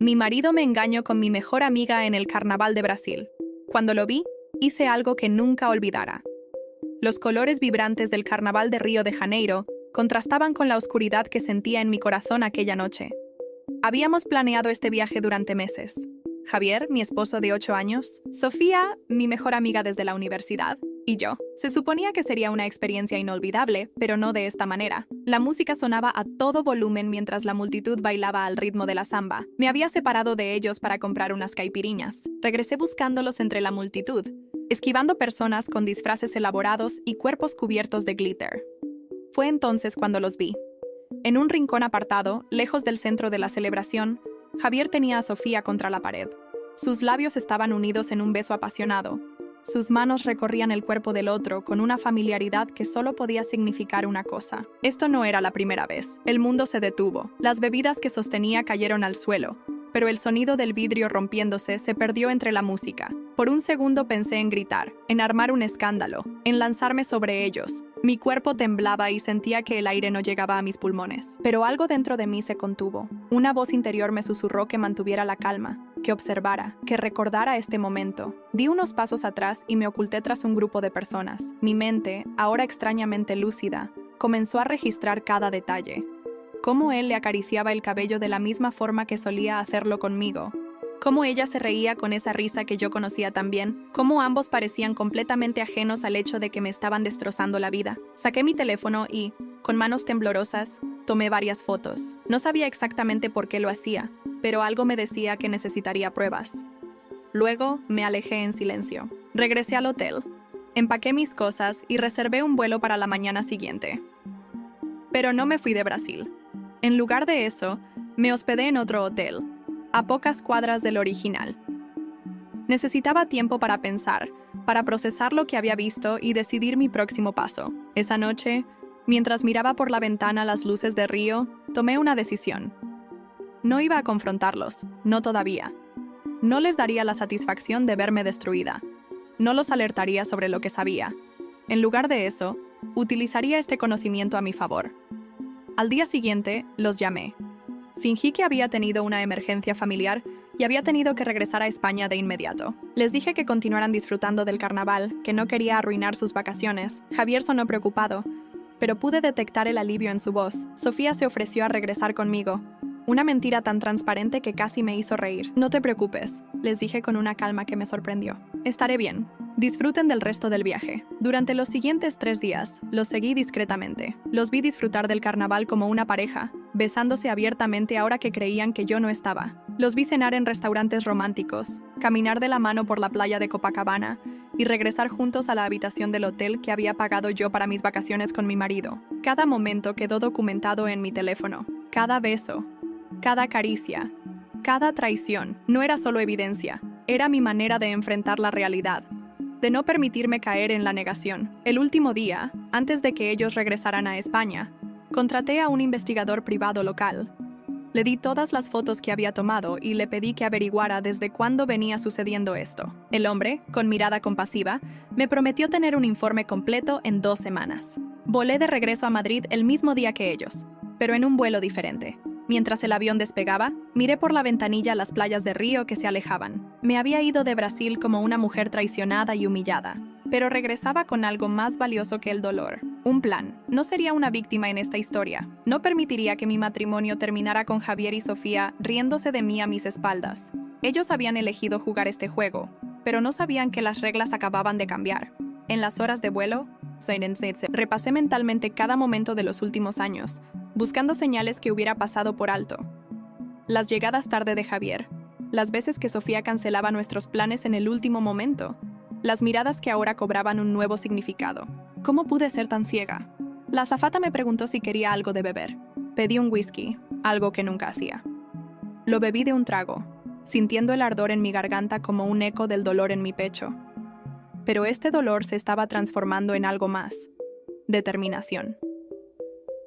Mi marido me engañó con mi mejor amiga en el Carnaval de Brasil. Cuando lo vi, hice algo que nunca olvidara. Los colores vibrantes del Carnaval de Río de Janeiro contrastaban con la oscuridad que sentía en mi corazón aquella noche. Habíamos planeado este viaje durante meses. Javier, mi esposo de 8 años, Sofía, mi mejor amiga desde la universidad, y yo. Se suponía que sería una experiencia inolvidable, pero no de esta manera. La música sonaba a todo volumen mientras la multitud bailaba al ritmo de la samba. Me había separado de ellos para comprar unas caipiriñas. Regresé buscándolos entre la multitud, esquivando personas con disfraces elaborados y cuerpos cubiertos de glitter. Fue entonces cuando los vi. En un rincón apartado, lejos del centro de la celebración, Javier tenía a Sofía contra la pared. Sus labios estaban unidos en un beso apasionado. Sus manos recorrían el cuerpo del otro con una familiaridad que solo podía significar una cosa. Esto no era la primera vez. El mundo se detuvo. Las bebidas que sostenía cayeron al suelo, pero el sonido del vidrio rompiéndose se perdió entre la música. Por un segundo pensé en gritar, en armar un escándalo, en lanzarme sobre ellos. Mi cuerpo temblaba y sentía que el aire no llegaba a mis pulmones. Pero algo dentro de mí se contuvo. Una voz interior me susurró que mantuviera la calma, que observara, que recordara este momento. Di unos pasos atrás y me oculté tras un grupo de personas. Mi mente, ahora extrañamente lúcida, comenzó a registrar cada detalle. Cómo él le acariciaba el cabello de la misma forma que solía hacerlo conmigo. Cómo ella se reía con esa risa que yo conocía tan bien. Cómo ambos parecían completamente ajenos al hecho de que me estaban destrozando la vida. Saqué mi teléfono y, con manos temblorosas, tomé varias fotos. No sabía exactamente por qué lo hacía, pero algo me decía que necesitaría pruebas. Luego me alejé en silencio. Regresé al hotel. Empaqué mis cosas y reservé un vuelo para la mañana siguiente. Pero no me fui de Brasil. En lugar de eso, me hospedé en otro hotel, a pocas cuadras del original. Necesitaba tiempo para pensar, para procesar lo que había visto y decidir mi próximo paso. Esa noche, mientras miraba por la ventana las luces de Río, tomé una decisión. No iba a confrontarlos, no todavía. No les daría la satisfacción de verme destruida. No los alertaría sobre lo que sabía. En lugar de eso, utilizaría este conocimiento a mi favor. Al día siguiente, los llamé. Fingí que había tenido una emergencia familiar y había tenido que regresar a España de inmediato. Les dije que continuaran disfrutando del carnaval, que no quería arruinar sus vacaciones. Javier sonó preocupado, pero pude detectar el alivio en su voz. Sofía se ofreció a regresar conmigo. Una mentira tan transparente que casi me hizo reír. No te preocupes, les dije con una calma que me sorprendió. Estaré bien. Disfruten del resto del viaje. Durante los siguientes 3 días, los seguí discretamente. Los vi disfrutar del carnaval como una pareja, besándose abiertamente ahora que creían que yo no estaba. Los vi cenar en restaurantes románticos, caminar de la mano por la playa de Copacabana y regresar juntos a la habitación del hotel que había pagado yo para mis vacaciones con mi marido. Cada momento quedó documentado en mi teléfono. Cada beso, cada caricia, cada traición. No era solo evidencia, era mi manera de enfrentar la realidad, de no permitirme caer en la negación. El último día, antes de que ellos regresaran a España, contraté a un investigador privado local. Le di todas las fotos que había tomado y le pedí que averiguara desde cuándo venía sucediendo esto. El hombre, con mirada compasiva, me prometió tener un informe completo en 2 semanas. Volé de regreso a Madrid el mismo día que ellos, pero en un vuelo diferente. Mientras el avión despegaba, miré por la ventanilla las playas de Río que se alejaban. Me había ido de Brasil como una mujer traicionada y humillada, pero regresaba con algo más valioso que el dolor. Un plan. No sería una víctima en esta historia. No permitiría que mi matrimonio terminara con Javier y Sofía riéndose de mí a mis espaldas. Ellos habían elegido jugar este juego, pero no sabían que las reglas acababan de cambiar. En las horas de vuelo, repasé mentalmente cada momento de los últimos años, buscando señales que hubiera pasado por alto. Las llegadas tarde de Javier, las veces que Sofía cancelaba nuestros planes en el último momento, las miradas que ahora cobraban un nuevo significado. ¿Cómo pude ser tan ciega? La azafata me preguntó si quería algo de beber. Pedí un whisky, algo que nunca hacía. Lo bebí de un trago, sintiendo el ardor en mi garganta como un eco del dolor en mi pecho. Pero este dolor se estaba transformando en algo más: determinación.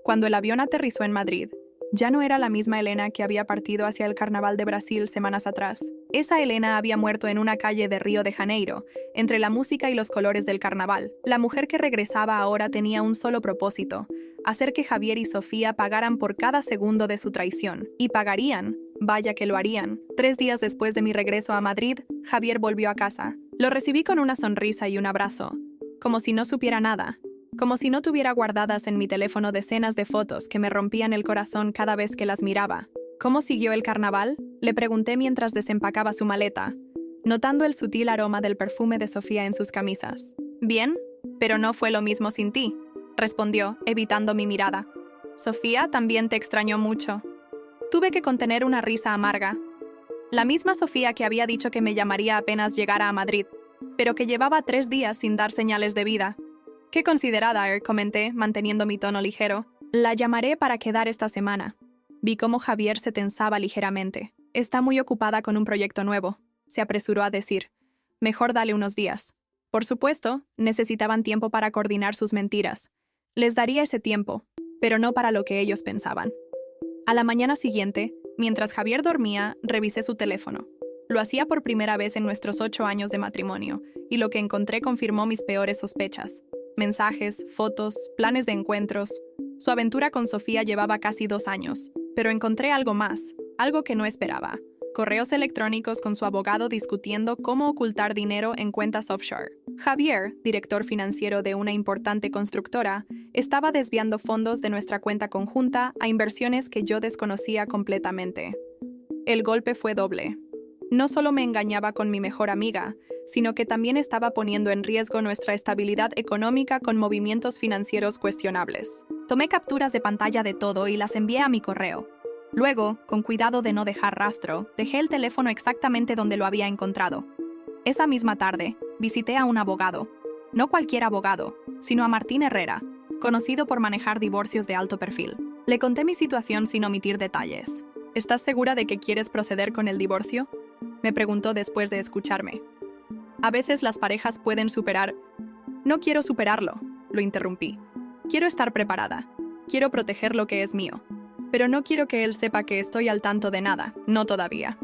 Cuando el avión aterrizó en Madrid, ya no era la misma Elena que había partido hacia el Carnaval de Brasil semanas atrás. Esa Elena había muerto en una calle de Río de Janeiro, entre la música y los colores del carnaval. La mujer que regresaba ahora tenía un solo propósito: hacer que Javier y Sofía pagaran por cada segundo de su traición. Y pagarían Vaya que lo harían. 3 días después de mi regreso a Madrid, Javier volvió a casa. Lo recibí con una sonrisa y un abrazo, como si no supiera nada, como si no tuviera guardadas en mi teléfono decenas de fotos que me rompían el corazón cada vez que las miraba. ¿Cómo siguió el carnaval?, le pregunté mientras desempacaba su maleta, notando el sutil aroma del perfume de Sofía en sus camisas. Bien, pero no fue lo mismo sin ti, respondió, evitando mi mirada. Sofía también te extrañó mucho. Tuve que contener una risa amarga. La misma Sofía que había dicho que me llamaría apenas llegara a Madrid, pero que llevaba 3 días sin dar señales de vida. Qué considerada, comenté, manteniendo mi tono ligero. La llamaré para quedar esta semana. Vi cómo Javier se tensaba ligeramente. Está muy ocupada con un proyecto nuevo, se apresuró a decir. Mejor dale unos días. Por supuesto, necesitaban tiempo para coordinar sus mentiras. Les daría ese tiempo, pero no para lo que ellos pensaban. A la mañana siguiente, mientras Javier dormía, revisé su teléfono. Lo hacía por primera vez en nuestros 8 años de matrimonio, y lo que encontré confirmó mis peores sospechas. Mensajes, fotos, planes de encuentros. Su aventura con Sofía llevaba casi 2 años, pero encontré algo más, algo que no esperaba. Correos electrónicos con su abogado discutiendo cómo ocultar dinero en cuentas offshore. Javier, director financiero de una importante constructora, estaba desviando fondos de nuestra cuenta conjunta a inversiones que yo desconocía completamente. El golpe fue doble. No solo me engañaba con mi mejor amiga, sino que también estaba poniendo en riesgo nuestra estabilidad económica con movimientos financieros cuestionables. Tomé capturas de pantalla de todo y las envié a mi correo. Luego, con cuidado de no dejar rastro, dejé el teléfono exactamente donde lo había encontrado. Esa misma tarde, visité a un abogado. No cualquier abogado, sino a Martín Herrera, conocido por manejar divorcios de alto perfil. Le conté mi situación sin omitir detalles. ¿Estás segura de que quieres proceder con el divorcio?, me preguntó después de escucharme. A veces las parejas pueden superar... No quiero superarlo, lo interrumpí. Quiero estar preparada. Quiero proteger lo que es mío. Pero no quiero que él sepa que estoy al tanto de nada, no todavía.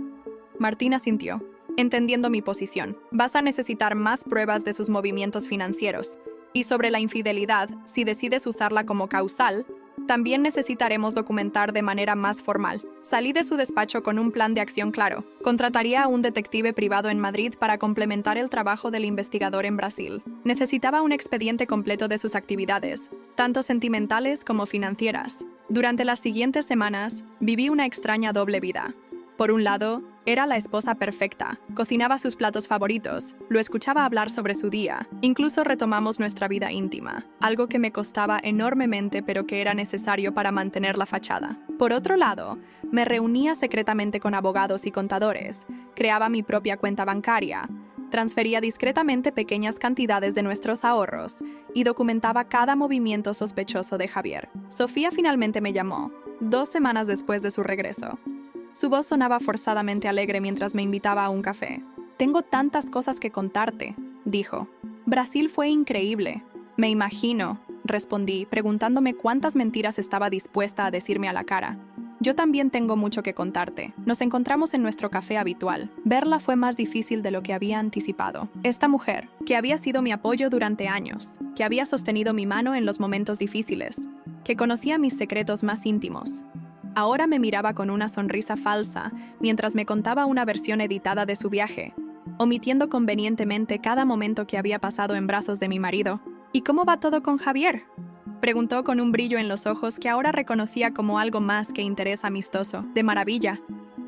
Martín asintió, entendiendo mi posición. Vas a necesitar más pruebas de sus movimientos financieros. Y sobre la infidelidad, si decides usarla como causal, también necesitaremos documentar de manera más formal. Salí de su despacho con un plan de acción claro. Contrataría a un detective privado en Madrid para complementar el trabajo del investigador en Brasil. Necesitaba un expediente completo de sus actividades, tanto sentimentales como financieras. Durante las siguientes semanas, viví una extraña doble vida. Por un lado, era la esposa perfecta, cocinaba sus platos favoritos, lo escuchaba hablar sobre su día, incluso retomamos nuestra vida íntima, algo que me costaba enormemente pero que era necesario para mantener la fachada. Por otro lado, me reunía secretamente con abogados y contadores, creaba mi propia cuenta bancaria, transfería discretamente pequeñas cantidades de nuestros ahorros y documentaba cada movimiento sospechoso de Javier. Sofía finalmente me llamó, 2 semanas después de su regreso. Su voz sonaba forzadamente alegre mientras me invitaba a un café. «Tengo tantas cosas que contarte», dijo. «Brasil fue increíble». «Me imagino», respondí, preguntándome cuántas mentiras estaba dispuesta a decirme a la cara. «Yo también tengo mucho que contarte». Nos encontramos en nuestro café habitual. Verla fue más difícil de lo que había anticipado. Esta mujer, que había sido mi apoyo durante años, que había sostenido mi mano en los momentos difíciles, que conocía mis secretos más íntimos, ahora me miraba con una sonrisa falsa mientras me contaba una versión editada de su viaje, omitiendo convenientemente cada momento que había pasado en brazos de mi marido. «¿Y cómo va todo con Javier?», preguntó con un brillo en los ojos que ahora reconocía como algo más que interés amistoso. «De maravilla»,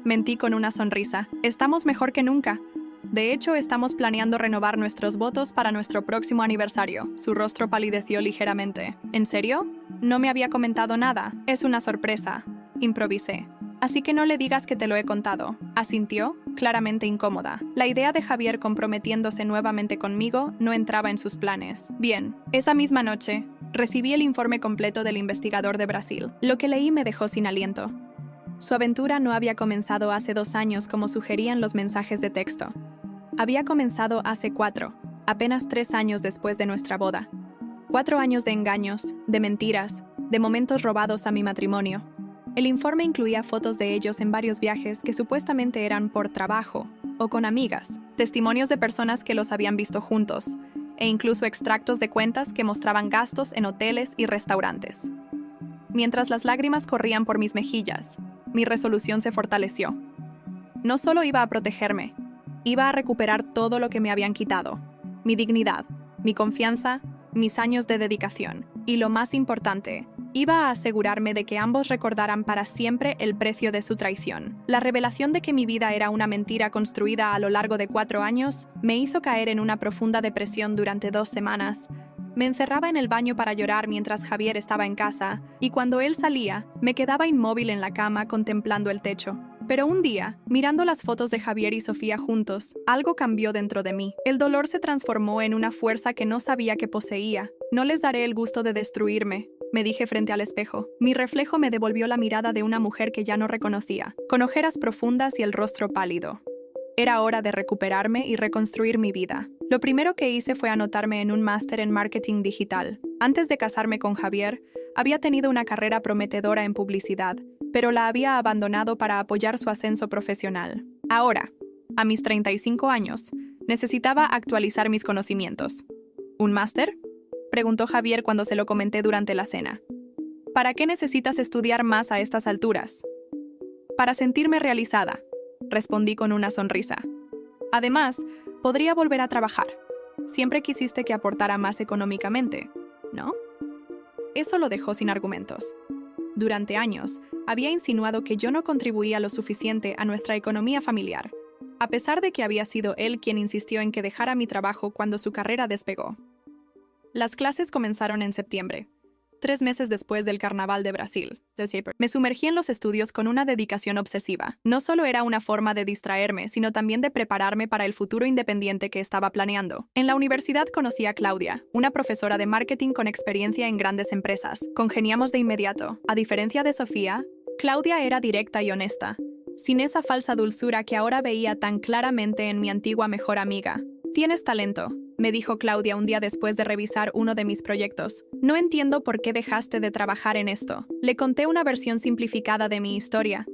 mentí con una sonrisa. «Estamos mejor que nunca. De hecho, estamos planeando renovar nuestros votos para nuestro próximo aniversario». Su rostro palideció ligeramente. «¿En serio? No me había comentado nada. Es una sorpresa», improvisé. «Así que no le digas que te lo he contado», asintió, claramente incómoda. La idea de Javier comprometiéndose nuevamente conmigo no entraba en sus planes. Bien, esa misma noche, recibí el informe completo del investigador de Brasil. Lo que leí me dejó sin aliento. Su aventura no había comenzado hace 2 años como sugerían los mensajes de texto. Había comenzado hace 4, apenas 3 años después de nuestra boda. 4 años de engaños, de mentiras, de momentos robados a mi matrimonio. El informe incluía fotos de ellos en varios viajes que supuestamente eran por trabajo o con amigas, testimonios de personas que los habían visto juntos, e incluso extractos de cuentas que mostraban gastos en hoteles y restaurantes. Mientras las lágrimas corrían por mis mejillas, mi resolución se fortaleció. No solo iba a protegerme, iba a recuperar todo lo que me habían quitado: mi dignidad, mi confianza, mis años de dedicación. Y lo más importante, iba a asegurarme de que ambos recordaran para siempre el precio de su traición. La revelación de que mi vida era una mentira construida a lo largo de 4 años me hizo caer en una profunda depresión durante 2 semanas. Me encerraba en el baño para llorar mientras Javier estaba en casa, y cuando él salía, me quedaba inmóvil en la cama contemplando el techo. Pero un día, mirando las fotos de Javier y Sofía juntos, algo cambió dentro de mí. El dolor se transformó en una fuerza que no sabía que poseía. No les daré el gusto de destruirme, me dije frente al espejo. Mi reflejo me devolvió la mirada de una mujer que ya no reconocía, con ojeras profundas y el rostro pálido. Era hora de recuperarme y reconstruir mi vida. Lo primero que hice fue anotarme en un máster en marketing digital. Antes de casarme con Javier, había tenido una carrera prometedora en publicidad, pero la había abandonado para apoyar su ascenso profesional. Ahora, a mis 35 años, necesitaba actualizar mis conocimientos. ¿Un máster?, preguntó Javier cuando se lo comenté durante la cena. ¿Para qué necesitas estudiar más a estas alturas? Para sentirme realizada, respondí con una sonrisa. Además, podría volver a trabajar. Siempre quisiste que aportara más económicamente, ¿no? Eso lo dejó sin argumentos. Durante años, había insinuado que yo no contribuía lo suficiente a nuestra economía familiar, a pesar de que había sido él quien insistió en que dejara mi trabajo cuando su carrera despegó. Las clases comenzaron en septiembre, 3 meses después del Carnaval de Brasil. Me sumergí en los estudios con una dedicación obsesiva. No solo era una forma de distraerme, sino también de prepararme para el futuro independiente que estaba planeando. En la universidad conocí a Claudia, una profesora de marketing con experiencia en grandes empresas. Congeniamos de inmediato. A diferencia de Sofía, Claudia era directa y honesta, sin esa falsa dulzura que ahora veía tan claramente en mi antigua mejor amiga. «Tienes talento», me dijo Claudia un día después de revisar uno de mis proyectos. «No entiendo por qué dejaste de trabajar en esto». Le conté una versión simplificada de mi historia,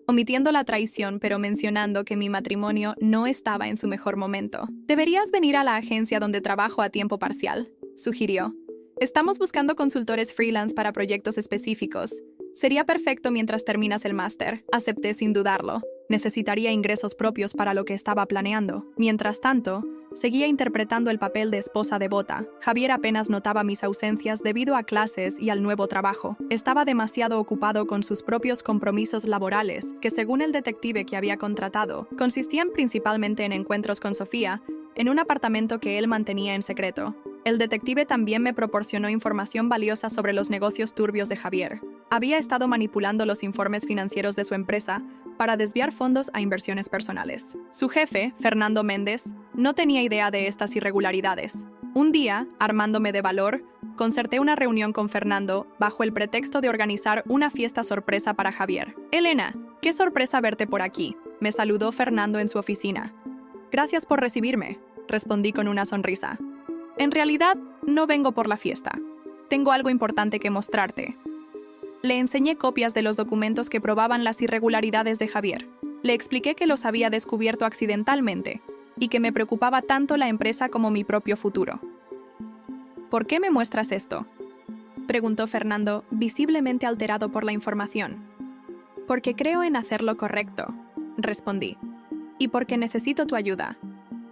omitiendo la traición pero mencionando que mi matrimonio no estaba en su mejor momento. «Deberías venir a la agencia donde trabajo a tiempo parcial», sugirió. «Estamos buscando consultores freelance para proyectos específicos. Sería perfecto mientras terminas el máster». Acepté sin dudarlo. Necesitaría ingresos propios para lo que estaba planeando. Mientras tanto, seguía interpretando el papel de esposa devota. Javier apenas notaba mis ausencias debido a clases y al nuevo trabajo. Estaba demasiado ocupado con sus propios compromisos laborales, que según el detective que había contratado, consistían principalmente en encuentros con Sofía, en un apartamento que él mantenía en secreto. El detective también me proporcionó información valiosa sobre los negocios turbios de Javier. Había estado manipulando los informes financieros de su empresa para desviar fondos a inversiones personales. Su jefe, Fernando Méndez, no tenía idea de estas irregularidades. Un día, armándome de valor, concerté una reunión con Fernando bajo el pretexto de organizar una fiesta sorpresa para Javier. «Elena, qué sorpresa verte por aquí», me saludó Fernando en su oficina. «Gracias por recibirme», respondí con una sonrisa. «En realidad, no vengo por la fiesta. Tengo algo importante que mostrarte». Le enseñé copias de los documentos que probaban las irregularidades de Javier. Le expliqué que los había descubierto accidentalmente y que me preocupaba tanto la empresa como mi propio futuro. «¿Por qué me muestras esto?», preguntó Fernando, visiblemente alterado por la información. «Porque creo en hacer lo correcto», respondí. «Y porque necesito tu ayuda».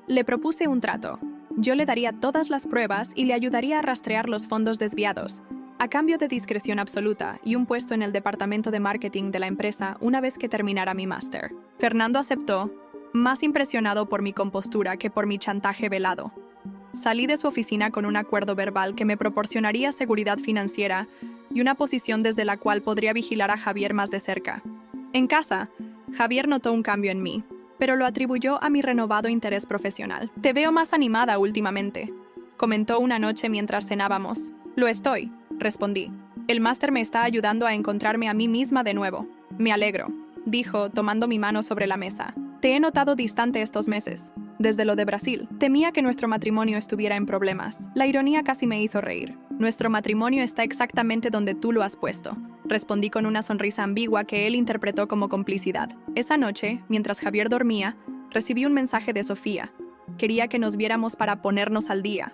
Le propuse un trato. Yo le daría todas las pruebas y le ayudaría a rastrear los fondos desviados, a cambio de discreción absoluta y un puesto en el departamento de marketing de la empresa una vez que terminara mi máster. Fernando aceptó, más impresionado por mi compostura que por mi chantaje velado. Salí de su oficina con un acuerdo verbal que me proporcionaría seguridad financiera y una posición desde la cual podría vigilar a Javier más de cerca. En casa, Javier notó un cambio en mí, pero lo atribuyó a mi renovado interés profesional. «Te veo más animada últimamente», comentó una noche mientras cenábamos. «Lo estoy», respondí. «El máster me está ayudando a encontrarme a mí misma de nuevo». «Me alegro», dijo, tomando mi mano sobre la mesa. «Te he notado distante estos meses, desde lo de Brasil. Temía que nuestro matrimonio estuviera en problemas». La ironía casi me hizo reír. «Nuestro matrimonio está exactamente donde tú lo has puesto», respondí con una sonrisa ambigua que él interpretó como complicidad. Esa noche, mientras Javier dormía, recibí un mensaje de Sofía. Quería que nos viéramos para ponernos al día.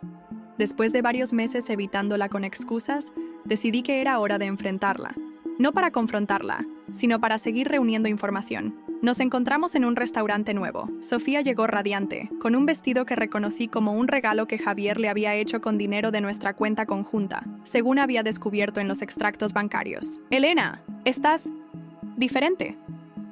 Después de varios meses evitándola con excusas, decidí que era hora de enfrentarla. No para confrontarla, sino para seguir reuniendo información. Nos encontramos en un restaurante nuevo. Sofía llegó radiante, con un vestido que reconocí como un regalo que Javier le había hecho con dinero de nuestra cuenta conjunta, según había descubierto en los extractos bancarios. «Elena, estás diferente»,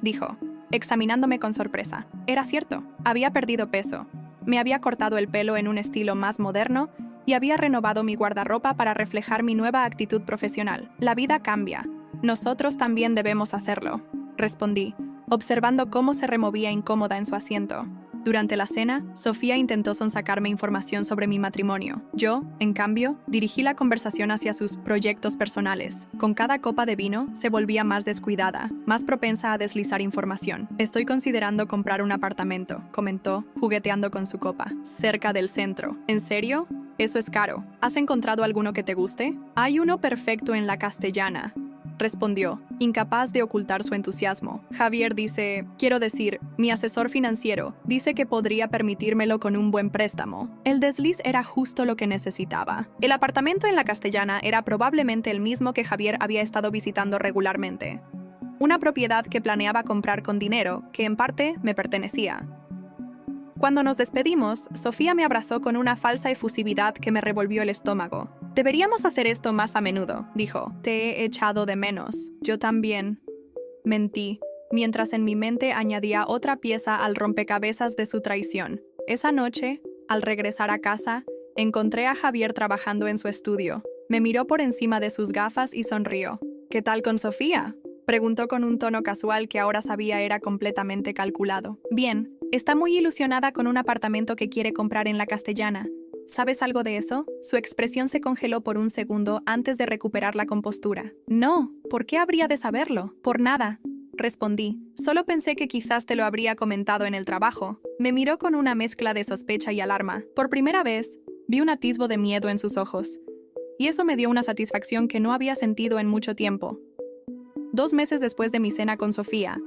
dijo, examinándome con sorpresa. Era cierto, había perdido peso. Me había cortado el pelo en un estilo más moderno y había renovado mi guardarropa para reflejar mi nueva actitud profesional. La vida cambia. Nosotros también debemos hacerlo, respondí, observando cómo se removía incómoda en su asiento. Durante la cena, Sofía intentó sonsacarme información sobre mi matrimonio. Yo, en cambio, dirigí la conversación hacia sus proyectos personales. Con cada copa de vino, se volvía más descuidada, más propensa a deslizar información. «Estoy considerando comprar un apartamento», comentó, jugueteando con su copa, cerca del centro. «¿En serio? Eso es caro. ¿Has encontrado alguno que te guste?» «Hay uno perfecto en la Castellana», respondió, incapaz de ocultar su entusiasmo. «Javier dice, quiero decir, mi asesor financiero, dice que podría permitírmelo con un buen préstamo». El desliz era justo lo que necesitaba. El apartamento en la Castellana era probablemente el mismo que Javier había estado visitando regularmente. Una propiedad que planeaba comprar con dinero, que en parte me pertenecía. Cuando nos despedimos, Sofía me abrazó con una falsa efusividad que me revolvió el estómago. «Deberíamos hacer esto más a menudo», dijo. «Te he echado de menos». «Yo también», mentí, mientras en mi mente añadía otra pieza al rompecabezas de su traición. Esa noche, al regresar a casa, encontré a Javier trabajando en su estudio. Me miró por encima de sus gafas y sonrió. «¿Qué tal con Sofía?», preguntó con un tono casual que ahora sabía era completamente calculado. «Bien, está muy ilusionada con un apartamento que quiere comprar en la Castellana. ¿Sabes algo de eso?». Su expresión se congeló por un segundo antes de recuperar la compostura. «No, ¿por qué habría de saberlo?». «Por nada», respondí. «Solo pensé que quizás te lo habría comentado en el trabajo». Me miró con una mezcla de sospecha y alarma. Por primera vez, vi un atisbo de miedo en sus ojos. Y eso me dio una satisfacción que no había sentido en mucho tiempo. 2 meses después de mi cena con Sofía,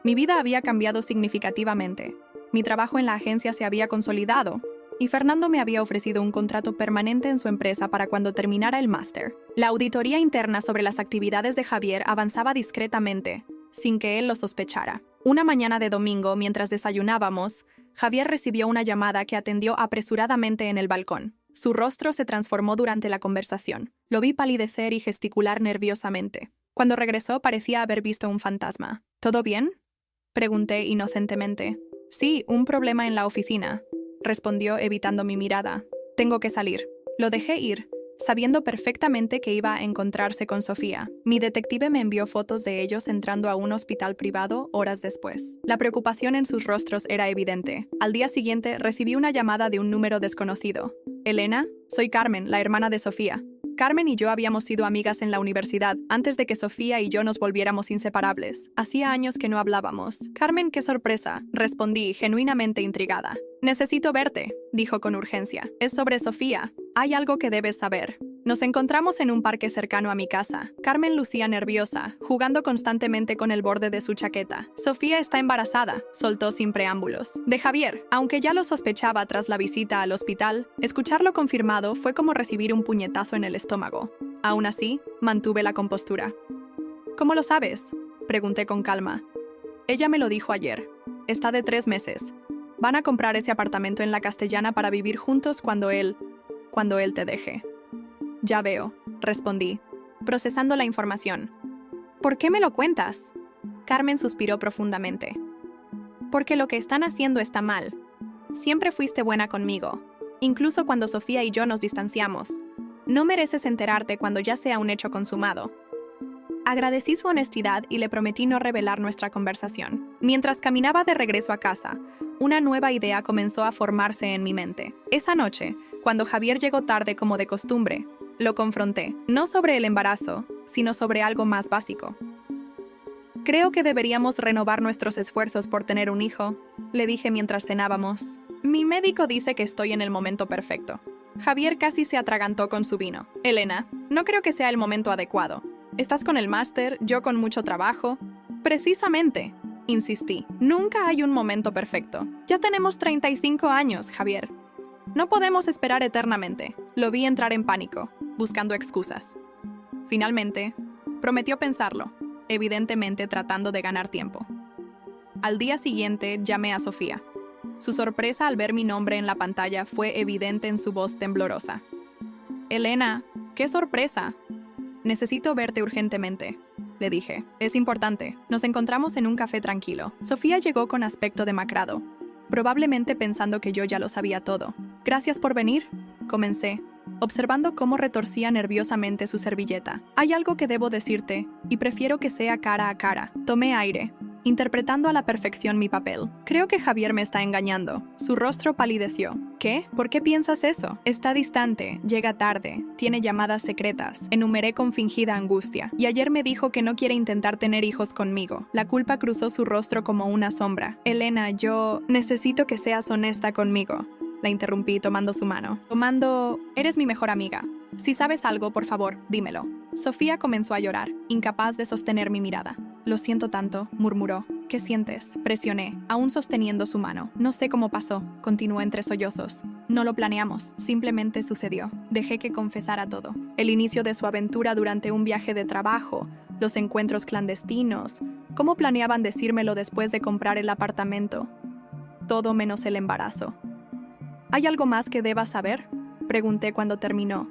mi vida había cambiado significativamente. Mi trabajo en la agencia se había consolidado, y Fernando me había ofrecido un contrato permanente en su empresa para cuando terminara el máster. La auditoría interna sobre las actividades de Javier avanzaba discretamente, sin que él lo sospechara. Una mañana de domingo, mientras desayunábamos, Javier recibió una llamada que atendió apresuradamente en el balcón. Su rostro se transformó durante la conversación. Lo vi palidecer y gesticular nerviosamente. Cuando regresó, parecía haber visto un fantasma. «¿Todo bien?», pregunté inocentemente. «Sí, un problema en la oficina», respondió evitando mi mirada. «Tengo que salir». Lo dejé ir, sabiendo perfectamente que iba a encontrarse con Sofía. Mi detective me envió fotos de ellos entrando a un hospital privado horas después. La preocupación en sus rostros era evidente. Al día siguiente recibí una llamada de un número desconocido. «Elena, soy Carmen, la hermana de Sofía». Carmen y yo habíamos sido amigas en la universidad antes de que Sofía y yo nos volviéramos inseparables. Hacía años que no hablábamos. «Carmen, qué sorpresa», respondí, genuinamente intrigada. «Necesito verte», dijo con urgencia. «Es sobre Sofía. Hay algo que debes saber». Nos encontramos en un parque cercano a mi casa. Carmen lucía nerviosa, jugando constantemente con el borde de su chaqueta. «Sofía está embarazada», soltó sin preámbulos. «De Javier». Aunque ya lo sospechaba tras la visita al hospital, escucharlo confirmado fue como recibir un puñetazo en el estómago. Aún así, mantuve la compostura. «¿Cómo lo sabes?», pregunté con calma. «Ella me lo dijo ayer. Está de 3 meses. Van a comprar ese apartamento en la Castellana para vivir juntos cuando él te deje». «Ya veo», respondí, procesando la información. «¿Por qué me lo cuentas?». Carmen suspiró profundamente. «Porque lo que están haciendo está mal. Siempre fuiste buena conmigo, incluso cuando Sofía y yo nos distanciamos. No mereces enterarte cuando ya sea un hecho consumado». Agradecí su honestidad y le prometí no revelar nuestra conversación. Mientras caminaba de regreso a casa, una nueva idea comenzó a formarse en mi mente. Esa noche, cuando Javier llegó tarde como de costumbre, lo confronté, no sobre el embarazo, sino sobre algo más básico. «Creo que deberíamos renovar nuestros esfuerzos por tener un hijo», le dije mientras cenábamos. «Mi médico dice que estoy en el momento perfecto». Javier casi se atragantó con su vino. «Elena, no creo que sea el momento adecuado. Estás con el máster, yo con mucho trabajo». «Precisamente», insistí, «nunca hay un momento perfecto. Ya tenemos 35 años, Javier. No podemos esperar eternamente». Lo vi entrar en pánico, buscando excusas. Finalmente, prometió pensarlo. evidentemente tratando de ganar tiempo. Al día siguiente llamé a Sofía. Su sorpresa al ver mi nombre en la pantalla fue evidente en su voz temblorosa. «Elena, qué sorpresa. Necesito verte urgentemente», le dije. «Es importante. Nos encontramos en un café tranquilo». Sofía llegó con aspecto demacrado, probablemente pensando que yo ya lo sabía todo. «Gracias por venir», comencé, observando cómo retorcía nerviosamente su servilleta. «Hay algo que debo decirte, y prefiero que sea cara a cara». Tomé aire, interpretando a la perfección mi papel. «Creo que Javier me está engañando». Su rostro palideció. «¿Qué? ¿Por qué piensas eso? Está distante, llega tarde, tiene llamadas secretas», enumeré con fingida angustia. «Y ayer me dijo que no quiere intentar tener hijos conmigo». La culpa cruzó su rostro como una sombra. «Elena, yo necesito que seas honesta conmigo», la interrumpí tomando su mano. «Eres mi mejor amiga. Si sabes algo, por favor, dímelo». Sofía comenzó a llorar, incapaz de sostener mi mirada. «Lo siento tanto», murmuró. «¿Qué sientes?», presioné, aún sosteniendo su mano. «No sé cómo pasó», continuó entre sollozos. «No lo planeamos, simplemente sucedió. Dejé que confesara todo. El inicio de su aventura durante un viaje de trabajo, los encuentros clandestinos, cómo planeaban decírmelo después de comprar el apartamento. Todo menos el embarazo». «¿Hay algo más que debas saber?», pregunté cuando terminó.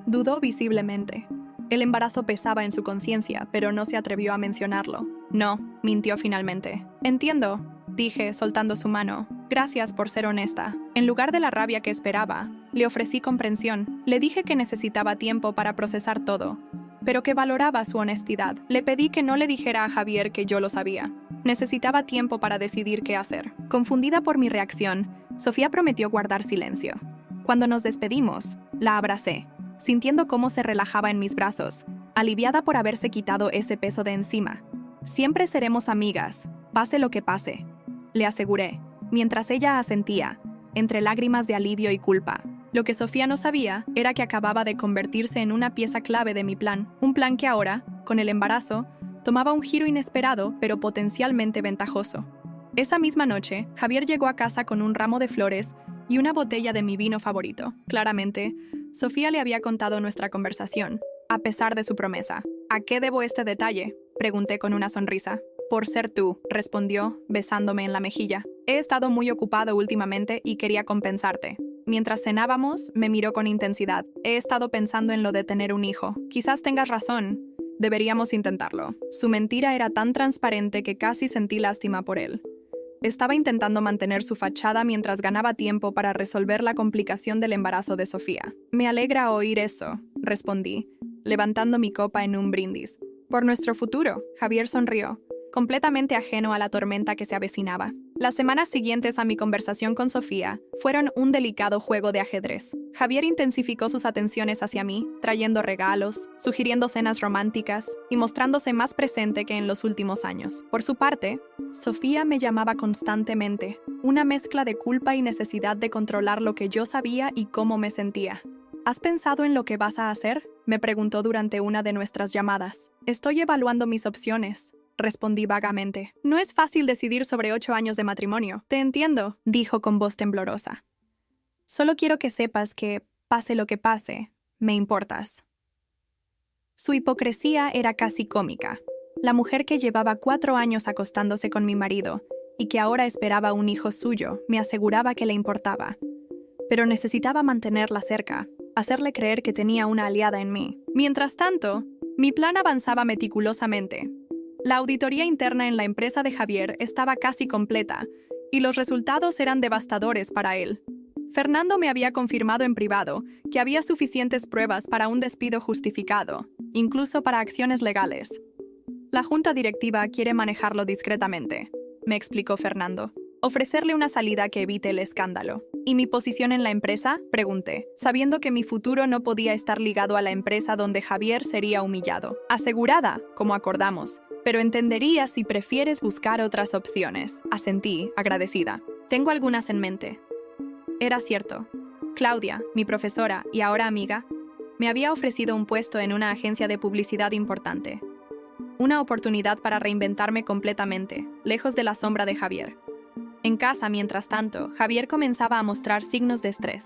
Dudó visiblemente. El embarazo pesaba en su conciencia, pero no se atrevió a mencionarlo. «No», mintió finalmente. «Entiendo», dije, soltando su mano. «Gracias por ser honesta». En lugar de la rabia que esperaba, le ofrecí comprensión. Le dije que necesitaba tiempo para procesar todo, pero que valoraba su honestidad. Le pedí que no le dijera a Javier que yo lo sabía. Necesitaba tiempo para decidir qué hacer. Confundida por mi reacción, Sofía prometió guardar silencio. Cuando nos despedimos, la abracé, sintiendo cómo se relajaba en mis brazos, aliviada por haberse quitado ese peso de encima. «Siempre seremos amigas, pase lo que pase», le aseguré, mientras ella asentía, entre lágrimas de alivio y culpa. Lo que Sofía no sabía era que acababa de convertirse en una pieza clave de mi plan, un plan que ahora, con el embarazo, tomaba un giro inesperado pero potencialmente ventajoso. Esa misma noche, Javier llegó a casa con un ramo de flores y una botella de mi vino favorito. Claramente, Sofía le había contado nuestra conversación, a pesar de su promesa. «¿A qué debo este detalle?», pregunté con una sonrisa. «Por ser tú», respondió, besándome en la mejilla. «He estado muy ocupado últimamente y quería compensarte». Mientras cenábamos, me miró con intensidad. «He estado pensando en lo de tener un hijo. Quizás tengas razón. Deberíamos intentarlo». Su mentira era tan transparente que casi sentí lástima por él. Estaba intentando mantener su fachada mientras ganaba tiempo para resolver la complicación del embarazo de Sofía. «Me alegra oír eso», respondí, levantando mi copa en un brindis. «Por nuestro futuro», Javier sonrió, completamente ajeno a la tormenta que se avecinaba. Las semanas siguientes a mi conversación con Sofía fueron un delicado juego de ajedrez. Javier intensificó sus atenciones hacia mí, trayendo regalos, sugiriendo cenas románticas y mostrándose más presente que en los últimos años. Por su parte, Sofía me llamaba constantemente, una mezcla de culpa y necesidad de controlar lo que yo sabía y cómo me sentía. «¿Has pensado en lo que vas a hacer?», me preguntó durante una de nuestras llamadas. «Estoy evaluando mis opciones», respondí vagamente. «No es fácil decidir sobre 8 años de matrimonio». «Te entiendo», dijo con voz temblorosa. «Solo quiero que sepas que, pase lo que pase, me importas». Su hipocresía era casi cómica. La mujer que llevaba 4 años acostándose con mi marido y que ahora esperaba un hijo suyo me aseguraba que le importaba. Pero necesitaba mantenerla cerca, hacerle creer que tenía una aliada en mí. Mientras tanto, mi plan avanzaba meticulosamente. La auditoría interna en la empresa de Javier estaba casi completa, y los resultados eran devastadores para él. Fernando me había confirmado en privado que había suficientes pruebas para un despido justificado, incluso para acciones legales. «La junta directiva quiere manejarlo discretamente», me explicó Fernando. «Ofrecerle una salida que evite el escándalo». «¿Y mi posición en la empresa?», pregunté, sabiendo que mi futuro no podía estar ligado a la empresa donde Javier sería humillado. «Asegurada, como acordamos, pero entendería si prefieres buscar otras opciones», asentí, agradecida. «Tengo algunas en mente». Era cierto. Claudia, mi profesora y ahora amiga, me había ofrecido un puesto en una agencia de publicidad importante. Una oportunidad para reinventarme completamente, lejos de la sombra de Javier. En casa, mientras tanto, Javier comenzaba a mostrar signos de estrés.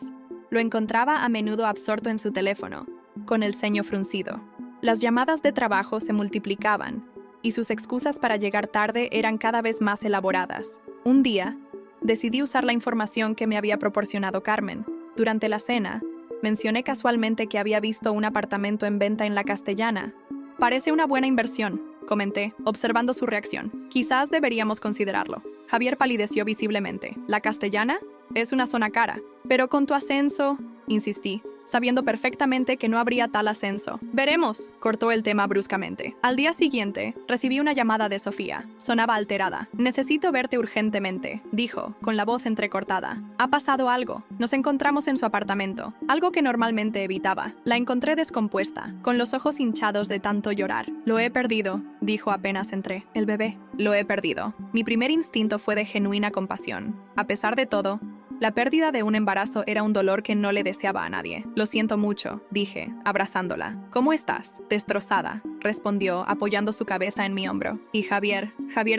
Lo encontraba a menudo absorto en su teléfono, con el ceño fruncido. Las llamadas de trabajo se multiplicaban, y sus excusas para llegar tarde eran cada vez más elaboradas. Un día, decidí usar la información que me había proporcionado Carmen. Durante la cena, mencioné casualmente que había visto un apartamento en venta en La Castellana. Parece una buena inversión, comenté, observando su reacción. Quizás deberíamos considerarlo. Javier palideció visiblemente. ¿La Castellana? Es una zona cara. Pero con tu ascenso, insistí, sabiendo perfectamente que no habría tal ascenso. Veremos, cortó el tema bruscamente. Al día siguiente, recibí una llamada de Sofía. Sonaba alterada. Necesito verte urgentemente, dijo, con la voz entrecortada. Ha pasado algo. Nos encontramos en su apartamento, algo que normalmente evitaba. La encontré descompuesta, con los ojos hinchados de tanto llorar. Lo he perdido, dijo apenas entré. El bebé. Lo he perdido. Mi primer instinto fue de genuina compasión. A pesar de todo, la pérdida de un embarazo era un dolor que no le deseaba a nadie. Lo siento mucho, dije, abrazándola. ¿Cómo estás? Destrozada, respondió, apoyando su cabeza en mi hombro. Y Javier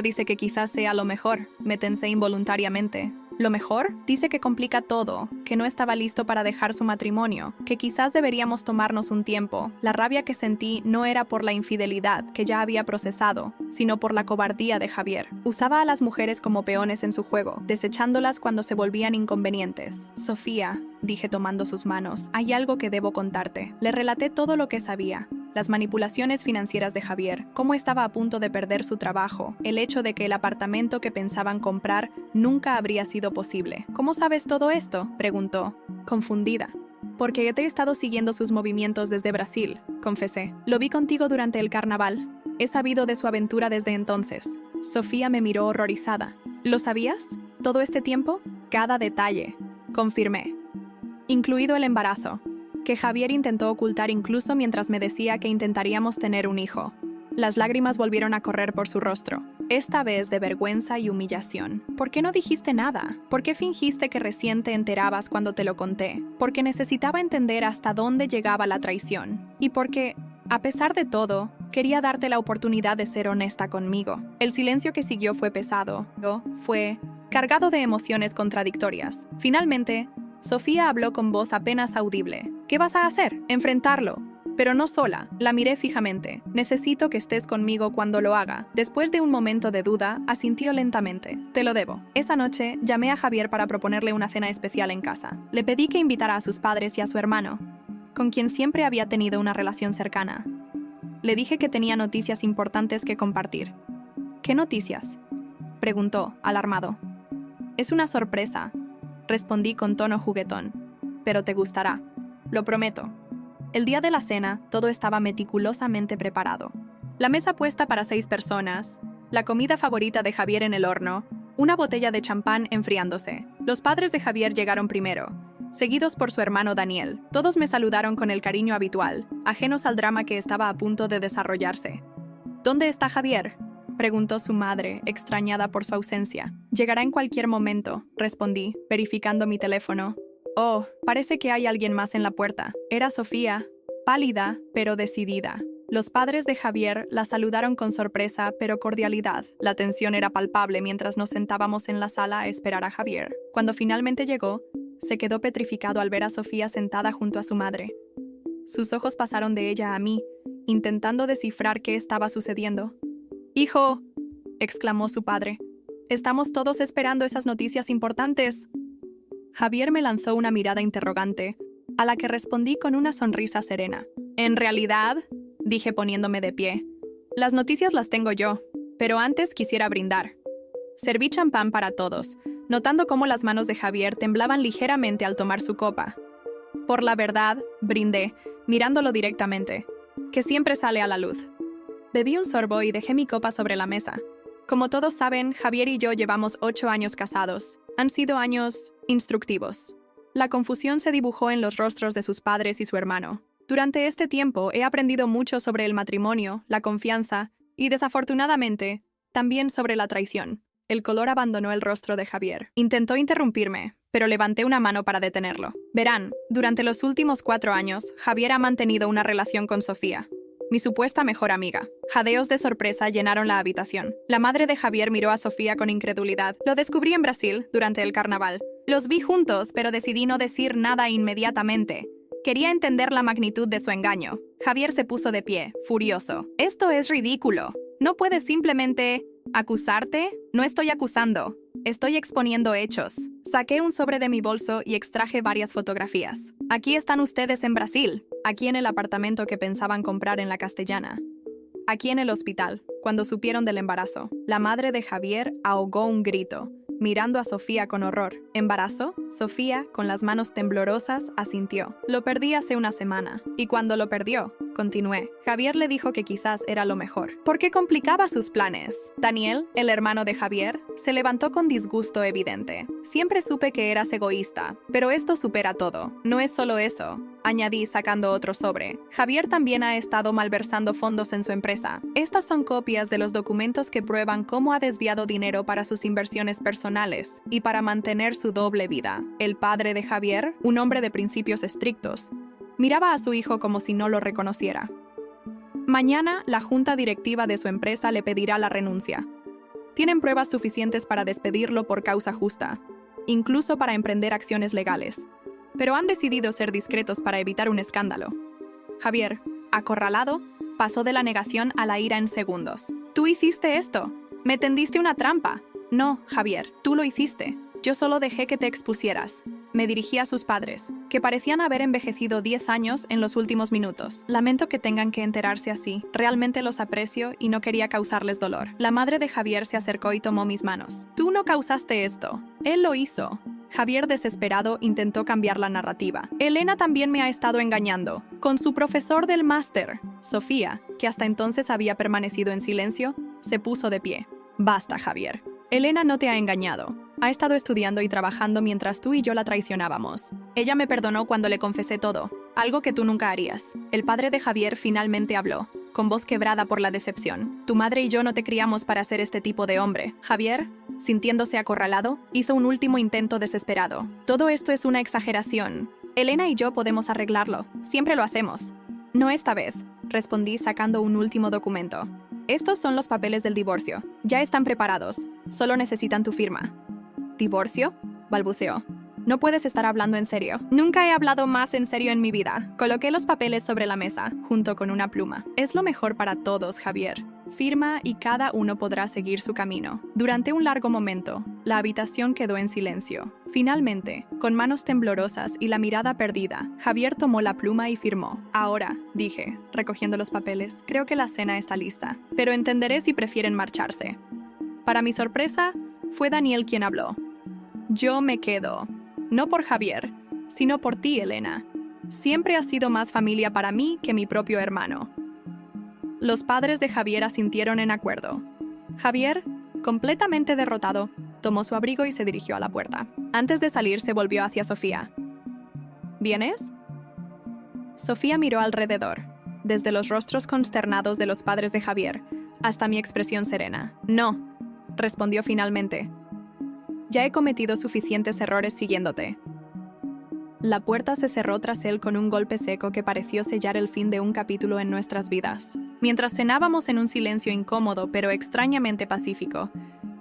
dice que quizás sea lo mejor. Me tensé involuntariamente. ¿Lo mejor? Dice que complica todo, que no estaba listo para dejar su matrimonio, que quizás deberíamos tomarnos un tiempo. La rabia que sentí no era por la infidelidad que ya había procesado, sino por la cobardía de Javier. Usaba a las mujeres como peones en su juego, desechándolas cuando se volvían inconvenientes. Sofía, dije tomando sus manos, hay algo que debo contarte. Le relaté todo lo que sabía. Las manipulaciones financieras de Javier, cómo estaba a punto de perder su trabajo, el hecho de que el apartamento que pensaban comprar nunca habría sido posible. ¿Cómo sabes todo esto?, preguntó, confundida. Porque te he estado siguiendo sus movimientos desde Brasil, confesé. Lo vi contigo durante el carnaval. He sabido de su aventura desde entonces. Sofía me miró horrorizada. ¿Lo sabías? ¿Todo este tiempo? Cada detalle, confirmé. Incluido el embarazo, que Javier intentó ocultar incluso mientras me decía que intentaríamos tener un hijo. Las lágrimas volvieron a correr por su rostro, esta vez de vergüenza y humillación. ¿Por qué no dijiste nada? ¿Por qué fingiste que recién te enterabas cuando te lo conté? Porque necesitaba entender hasta dónde llegaba la traición. Y porque, a pesar de todo, quería darte la oportunidad de ser honesta conmigo. El silencio que siguió fue pesado, fue cargado de emociones contradictorias. Finalmente, Sofía habló con voz apenas audible. ¿Qué vas a hacer? Enfrentarlo. Pero no sola. La miré fijamente. Necesito que estés conmigo cuando lo haga. Después de un momento de duda, asintió lentamente. Te lo debo. Esa noche, llamé a Javier para proponerle una cena especial en casa. Le pedí que invitara a sus padres y a su hermano, con quien siempre había tenido una relación cercana. Le dije que tenía noticias importantes que compartir. ¿Qué noticias?, preguntó, alarmado. Es una sorpresa, respondí con tono juguetón. Pero te gustará. Lo prometo. El día de la cena, todo estaba meticulosamente preparado. La mesa puesta para 6 personas, la comida favorita de Javier en el horno, una botella de champán enfriándose. Los padres de Javier llegaron primero, seguidos por su hermano Daniel. Todos me saludaron con el cariño habitual, ajenos al drama que estaba a punto de desarrollarse. ¿Dónde está Javier?, preguntó su madre, extrañada por su ausencia. Llegará en cualquier momento, respondí, verificando mi teléfono. Oh, parece que hay alguien más en la puerta. Era Sofía, pálida, pero decidida. Los padres de Javier la saludaron con sorpresa, pero cordialidad. La tensión era palpable mientras nos sentábamos en la sala a esperar a Javier. Cuando finalmente llegó, se quedó petrificado al ver a Sofía sentada junto a su madre. Sus ojos pasaron de ella a mí, intentando descifrar qué estaba sucediendo. «¡Hijo!», exclamó su padre. «Estamos todos esperando esas noticias importantes». Javier me lanzó una mirada interrogante, a la que respondí con una sonrisa serena. «En realidad», dije poniéndome de pie, «las noticias las tengo yo, pero antes quisiera brindar». Serví champán para todos, notando cómo las manos de Javier temblaban ligeramente al tomar su copa. Por la verdad, brindé, mirándolo directamente, que siempre sale a la luz. Bebí un sorbo y dejé mi copa sobre la mesa. Como todos saben, Javier y yo llevamos 8 años casados. Han sido años instructivos. La confusión se dibujó en los rostros de sus padres y su hermano. Durante este tiempo he aprendido mucho sobre el matrimonio, la confianza y, desafortunadamente, también sobre la traición. El color abandonó el rostro de Javier. Intentó interrumpirme, pero levanté una mano para detenerlo. Verán, durante los últimos 4 años, Javier ha mantenido una relación con Sofía, mi supuesta mejor amiga. Jadeos de sorpresa llenaron la habitación. La madre de Javier miró a Sofía con incredulidad. Lo descubrí en Brasil, durante el carnaval. Los vi juntos, pero decidí no decir nada inmediatamente. Quería entender la magnitud de su engaño. Javier se puso de pie, furioso. «Esto es ridículo. No puedes simplemente acusarte. No estoy acusando. Estoy exponiendo hechos. Saqué un sobre de mi bolso y extraje varias fotografías. Aquí están ustedes en Brasil. Aquí en el apartamento que pensaban comprar en La Castellana. Aquí en el hospital, cuando supieron del embarazo. La madre de Javier ahogó un grito, mirando a Sofía con horror. ¿Embarazo? Sofía, con las manos temblorosas, asintió. Lo perdí hace una semana. Y cuando lo perdió, continué. Javier le dijo que quizás era lo mejor, porque complicaba sus planes. Daniel, el hermano de Javier, se levantó con disgusto evidente. Siempre supe que eras egoísta, pero esto supera todo. No es solo eso, añadí sacando otro sobre. Javier también ha estado malversando fondos en su empresa. Estas son copias de los documentos que prueban cómo ha desviado dinero para sus inversiones personales y para mantener su doble vida. El padre de Javier, un hombre de principios estrictos, miraba a su hijo como si no lo reconociera. Mañana, la junta directiva de su empresa le pedirá la renuncia. Tienen pruebas suficientes para despedirlo por causa justa, incluso para emprender acciones legales. Pero han decidido ser discretos para evitar un escándalo. Javier, acorralado, pasó de la negación a la ira en segundos. «Tú hiciste esto. Me tendiste una trampa». «No, Javier, tú lo hiciste. Yo solo dejé que te expusieras». Me dirigí a sus padres, que parecían haber envejecido 10 años en los últimos minutos. Lamento que tengan que enterarse así. Realmente los aprecio y no quería causarles dolor. La madre de Javier se acercó y tomó mis manos. «Tú no causaste esto. Él lo hizo». Javier, desesperado, intentó cambiar la narrativa. «Elena también me ha estado engañando, con su profesor del máster». Sofía, que hasta entonces había permanecido en silencio, se puso de pie. «Basta, Javier. Elena no te ha engañado. Ha estado estudiando y trabajando mientras tú y yo la traicionábamos. Ella me perdonó cuando le confesé todo, algo que tú nunca harías». El padre de Javier finalmente habló, con voz quebrada por la decepción. «Tu madre y yo no te criamos para ser este tipo de hombre». Javier, sintiéndose acorralado, hizo un último intento desesperado. «Todo esto es una exageración. Elena y yo podemos arreglarlo. Siempre lo hacemos». «No esta vez», respondí sacando un último documento. «Estos son los papeles del divorcio. Ya están preparados. Solo necesitan tu firma». «¿Divorcio?», balbuceó. «No puedes estar hablando en serio». «Nunca he hablado más en serio en mi vida». Coloqué los papeles sobre la mesa, junto con una pluma. «Es lo mejor para todos, Javier. Firma y cada uno podrá seguir su camino». Durante un largo momento, la habitación quedó en silencio. Finalmente, con manos temblorosas y la mirada perdida, Javier tomó la pluma y firmó. «Ahora», dije, recogiendo los papeles, «creo que la cena está lista. Pero entenderé si prefieren marcharse». Para mi sorpresa, fue Daniel quien habló. «Yo me quedo. No por Javier, sino por ti, Elena. Siempre has sido más familia para mí que mi propio hermano». Los padres de Javier asintieron en acuerdo. Javier, completamente derrotado, tomó su abrigo y se dirigió a la puerta. Antes de salir, se volvió hacia Sofía. «¿Vienes?». Sofía miró alrededor, desde los rostros consternados de los padres de Javier hasta mi expresión serena. «No», respondió finalmente. «Ya he cometido suficientes errores siguiéndote». La puerta se cerró tras él con un golpe seco que pareció sellar el fin de un capítulo en nuestras vidas. Mientras cenábamos en un silencio incómodo pero extrañamente pacífico,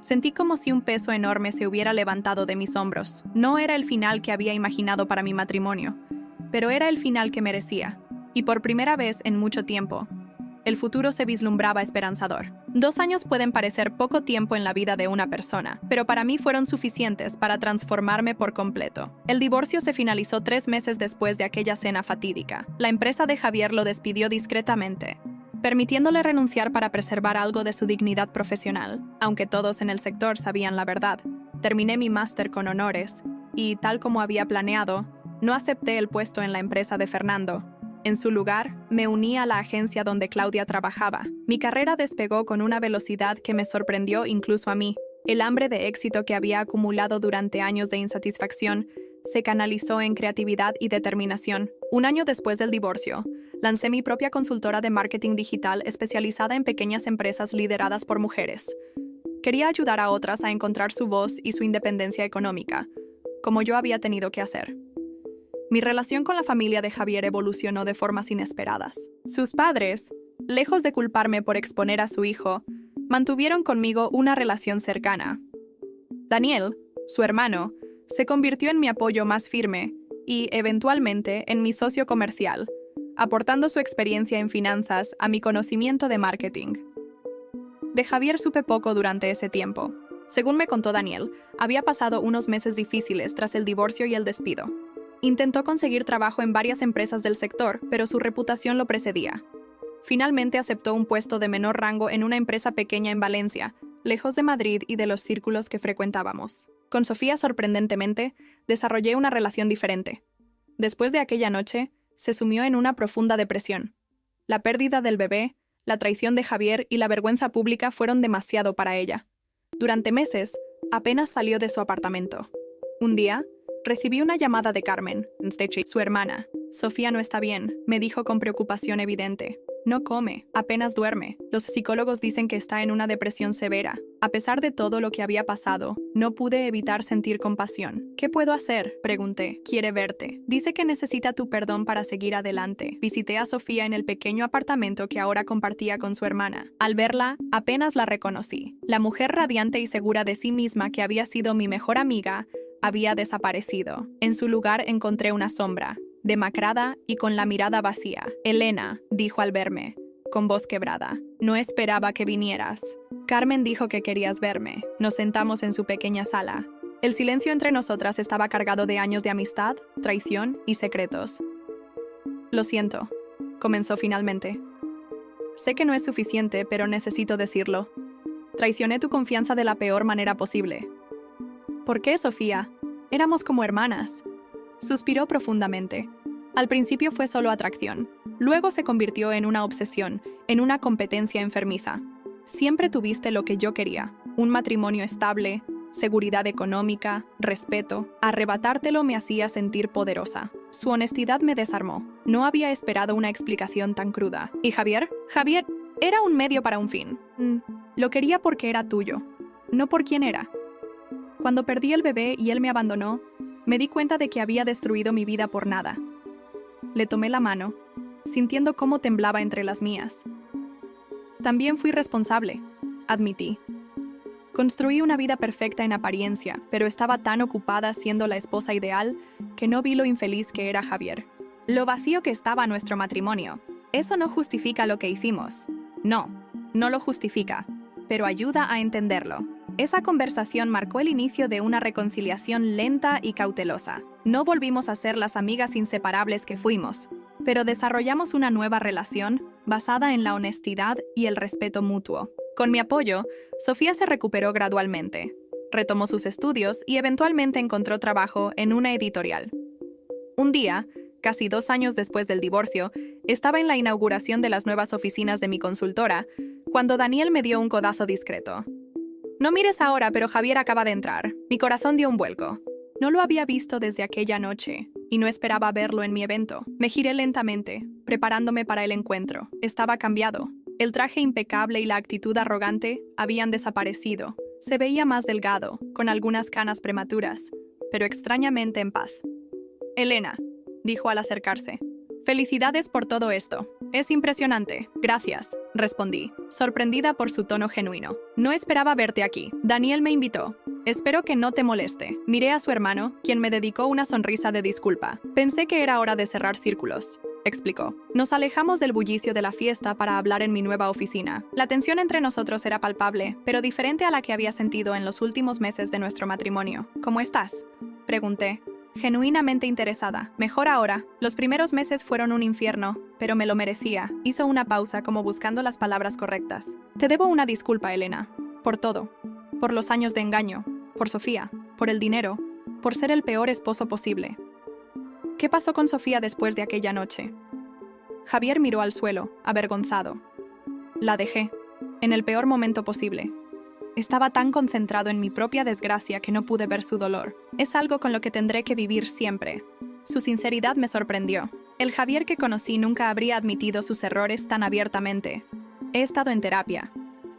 sentí como si un peso enorme se hubiera levantado de mis hombros. No era el final que había imaginado para mi matrimonio, pero era el final que merecía. Y por primera vez en mucho tiempo, el futuro se vislumbraba esperanzador. 2 años pueden parecer poco tiempo en la vida de una persona, pero para mí fueron suficientes para transformarme por completo. El divorcio se finalizó 3 meses después de aquella cena fatídica. La empresa de Javier lo despidió discretamente, permitiéndole renunciar para preservar algo de su dignidad profesional, aunque todos en el sector sabían la verdad. Terminé mi máster con honores y, tal como había planeado, no acepté el puesto en la empresa de Fernando. En su lugar, me uní a la agencia donde Claudia trabajaba. Mi carrera despegó con una velocidad que me sorprendió incluso a mí. El hambre de éxito que había acumulado durante años de insatisfacción se canalizó en creatividad y determinación. 1 año después del divorcio, lancé mi propia consultora de marketing digital especializada en pequeñas empresas lideradas por mujeres. Quería ayudar a otras a encontrar su voz y su independencia económica, como yo había tenido que hacer. Mi relación con la familia de Javier evolucionó de formas inesperadas. Sus padres, lejos de culparme por exponer a su hijo, mantuvieron conmigo una relación cercana. Daniel, su hermano, se convirtió en mi apoyo más firme y, eventualmente, en mi socio comercial, aportando su experiencia en finanzas a mi conocimiento de marketing. De Javier supe poco durante ese tiempo. Según me contó Daniel, había pasado unos meses difíciles tras el divorcio y el despido. Intentó conseguir trabajo en varias empresas del sector, pero su reputación lo precedía. Finalmente aceptó un puesto de menor rango en una empresa pequeña en Valencia, lejos de Madrid y de los círculos que frecuentábamos. Con Sofía, sorprendentemente, desarrollé una relación diferente. Después de aquella noche, se sumió en una profunda depresión. La pérdida del bebé, la traición de Javier y la vergüenza pública fueron demasiado para ella. Durante meses, apenas salió de su apartamento. Un día, recibí una llamada de Carmen, su hermana. Sofía no está bien, me dijo con preocupación evidente. No come, apenas duerme. Los psicólogos dicen que está en una depresión severa. A pesar de todo lo que había pasado, no pude evitar sentir compasión. ¿Qué puedo hacer?, pregunté. Quiere verte. Dice que necesita tu perdón para seguir adelante. Visité a Sofía en el pequeño apartamento que ahora compartía con su hermana. Al verla, apenas la reconocí. La mujer radiante y segura de sí misma que había sido mi mejor amiga, había desaparecido. En su lugar encontré una sombra, demacrada y con la mirada vacía. Elena, dijo al verme, con voz quebrada. No esperaba que vinieras. Carmen dijo que querías verme. Nos sentamos en su pequeña sala. El silencio entre nosotras estaba cargado de años de amistad, traición y secretos. Lo siento, comenzó finalmente. Sé que no es suficiente, pero necesito decirlo. Traicioné tu confianza de la peor manera posible. ¿Por qué, Sofía? Éramos como hermanas. Suspiró profundamente. Al principio fue solo atracción. Luego se convirtió en una obsesión, en una competencia enfermiza. Siempre tuviste lo que yo quería. Un matrimonio estable, seguridad económica, respeto. Arrebatártelo me hacía sentir poderosa. Su honestidad me desarmó. No había esperado una explicación tan cruda. ¿Y Javier? Javier era un medio para un fin. Lo quería porque era tuyo, no por quién era. Cuando perdí el bebé y él me abandonó, me di cuenta de que había destruido mi vida por nada. Le tomé la mano, sintiendo cómo temblaba entre las mías. También fui responsable, admití. Construí una vida perfecta en apariencia, pero estaba tan ocupada siendo la esposa ideal que no vi lo infeliz que era Javier. Lo vacío que estaba nuestro matrimonio. Eso no justifica lo que hicimos. No, no lo justifica, pero ayuda a entenderlo. Esa conversación marcó el inicio de una reconciliación lenta y cautelosa. No volvimos a ser las amigas inseparables que fuimos, pero desarrollamos una nueva relación basada en la honestidad y el respeto mutuo. Con mi apoyo, Sofía se recuperó gradualmente, retomó sus estudios y eventualmente encontró trabajo en una editorial. Un día, casi 2 años después del divorcio, estaba en la inauguración de las nuevas oficinas de mi consultora, cuando Daniel me dio un codazo discreto. No mires ahora, pero Javier acaba de entrar. Mi corazón dio un vuelco. No lo había visto desde aquella noche, y no esperaba verlo en mi evento. Me giré lentamente, preparándome para el encuentro. Estaba cambiado. El traje impecable y la actitud arrogante habían desaparecido. Se veía más delgado, con algunas canas prematuras, pero extrañamente en paz. Elena, dijo al acercarse. Felicidades por todo esto. Es impresionante. Gracias, respondí, sorprendida por su tono genuino. No esperaba verte aquí. Daniel me invitó. Espero que no te moleste. Miré a su hermano, quien me dedicó una sonrisa de disculpa. Pensé que era hora de cerrar círculos, explicó. Nos alejamos del bullicio de la fiesta para hablar en mi nueva oficina. La tensión entre nosotros era palpable, pero diferente a la que había sentido en los últimos meses de nuestro matrimonio. ¿Cómo estás?, pregunté, genuinamente interesada. Mejor ahora. Los primeros meses fueron un infierno, pero me lo merecía. Hizo una pausa como buscando las palabras correctas. Te debo una disculpa, Elena. Por todo. Por los años de engaño. Por Sofía. Por el dinero. Por ser el peor esposo posible. ¿Qué pasó con Sofía después de aquella noche? Javier miró al suelo, avergonzado. La dejé. En el peor momento posible. Estaba tan concentrado en mi propia desgracia que no pude ver su dolor. Es algo con lo que tendré que vivir siempre. Su sinceridad me sorprendió. El Javier que conocí nunca habría admitido sus errores tan abiertamente. He estado en terapia,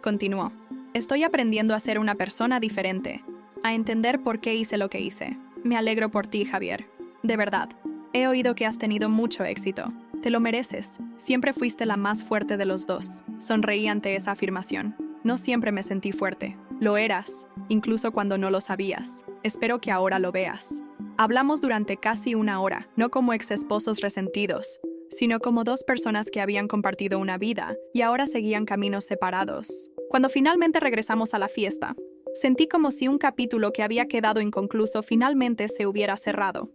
continuó. Estoy aprendiendo a ser una persona diferente, a entender por qué hice lo que hice. Me alegro por ti, Javier. De verdad. He oído que has tenido mucho éxito. Te lo mereces. Siempre fuiste la más fuerte de los dos. Sonreí ante esa afirmación. No siempre me sentí fuerte. Lo eras, incluso cuando no lo sabías. Espero que ahora lo veas. Hablamos durante casi 1 hora, no como exesposos resentidos, sino como 2 personas que habían compartido una vida y ahora seguían caminos separados. Cuando finalmente regresamos a la fiesta, sentí como si un capítulo que había quedado inconcluso finalmente se hubiera cerrado.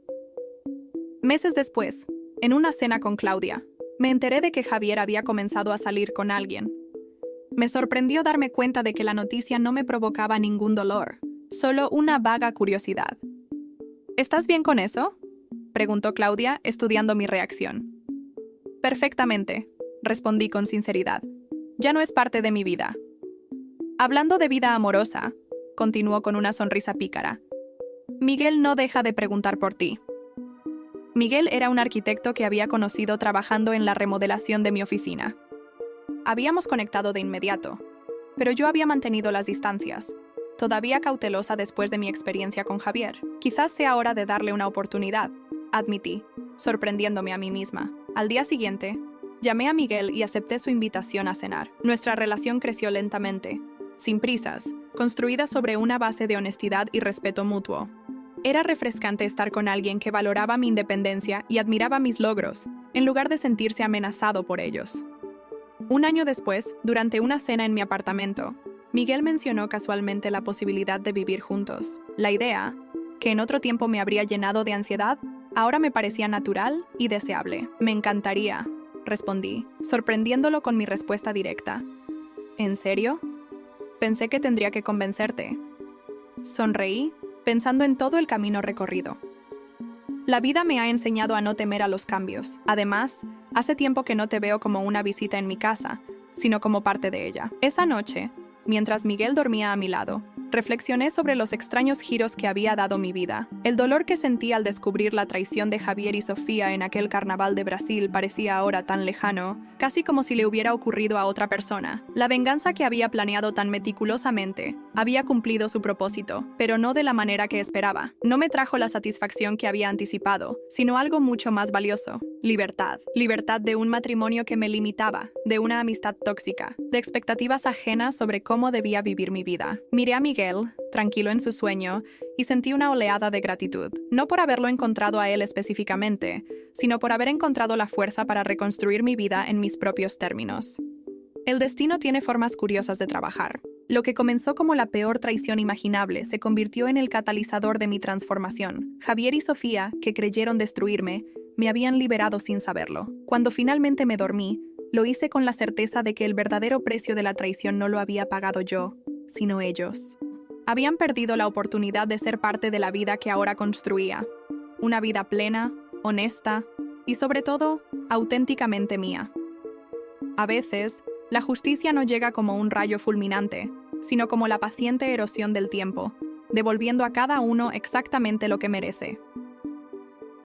Meses después, en una cena con Claudia, me enteré de que Javier había comenzado a salir con alguien. Me sorprendió darme cuenta de que la noticia no me provocaba ningún dolor, solo una vaga curiosidad. ¿Estás bien con eso?, preguntó Claudia, estudiando mi reacción. Perfectamente, respondí con sinceridad. Ya no es parte de mi vida. Hablando de vida amorosa, continuó con una sonrisa pícara, Miguel no deja de preguntar por ti. Miguel era un arquitecto que había conocido trabajando en la remodelación de mi oficina. Habíamos conectado de inmediato, pero yo había mantenido las distancias, todavía cautelosa después de mi experiencia con Javier. Quizás sea hora de darle una oportunidad, admití, sorprendiéndome a mí misma. Al día siguiente, llamé a Miguel y acepté su invitación a cenar. Nuestra relación creció lentamente, sin prisas, construida sobre una base de honestidad y respeto mutuo. Era refrescante estar con alguien que valoraba mi independencia y admiraba mis logros, en lugar de sentirse amenazado por ellos. Un año después, durante una cena en mi apartamento, Miguel mencionó casualmente la posibilidad de vivir juntos. La idea, que en otro tiempo me habría llenado de ansiedad, ahora me parecía natural y deseable. Me encantaría, respondí, sorprendiéndolo con mi respuesta directa. ¿En serio? Pensé que tendría que convencerte. Sonreí, pensando en todo el camino recorrido. La vida me ha enseñado a no temer a los cambios. Además, hace tiempo que no te veo como una visita en mi casa, sino como parte de ella. Esa noche, mientras Miguel dormía a mi lado, reflexioné sobre los extraños giros que había dado mi vida. El dolor que sentí al descubrir la traición de Javier y Sofía en aquel carnaval de Brasil parecía ahora tan lejano, casi como si le hubiera ocurrido a otra persona. La venganza que había planeado tan meticulosamente había cumplido su propósito, pero no de la manera que esperaba. No me trajo la satisfacción que había anticipado, sino algo mucho más valioso: libertad. Libertad de un matrimonio que me limitaba, de una amistad tóxica, de expectativas ajenas sobre cómo debía vivir mi vida. Miré a Miguel, tranquilo en su sueño, y sentí una oleada de gratitud, no por haberlo encontrado a él específicamente, sino por haber encontrado la fuerza para reconstruir mi vida en mis propios términos. El destino tiene formas curiosas de trabajar. Lo que comenzó como la peor traición imaginable se convirtió en el catalizador de mi transformación. Javier y Sofía, que creyeron destruirme, me habían liberado sin saberlo. Cuando finalmente me dormí, lo hice con la certeza de que el verdadero precio de la traición no lo había pagado yo, sino ellos. Habían perdido la oportunidad de ser parte de la vida que ahora construía. Una vida plena, honesta y, sobre todo, auténticamente mía. A veces, la justicia no llega como un rayo fulminante, sino como la paciente erosión del tiempo, devolviendo a cada uno exactamente lo que merece.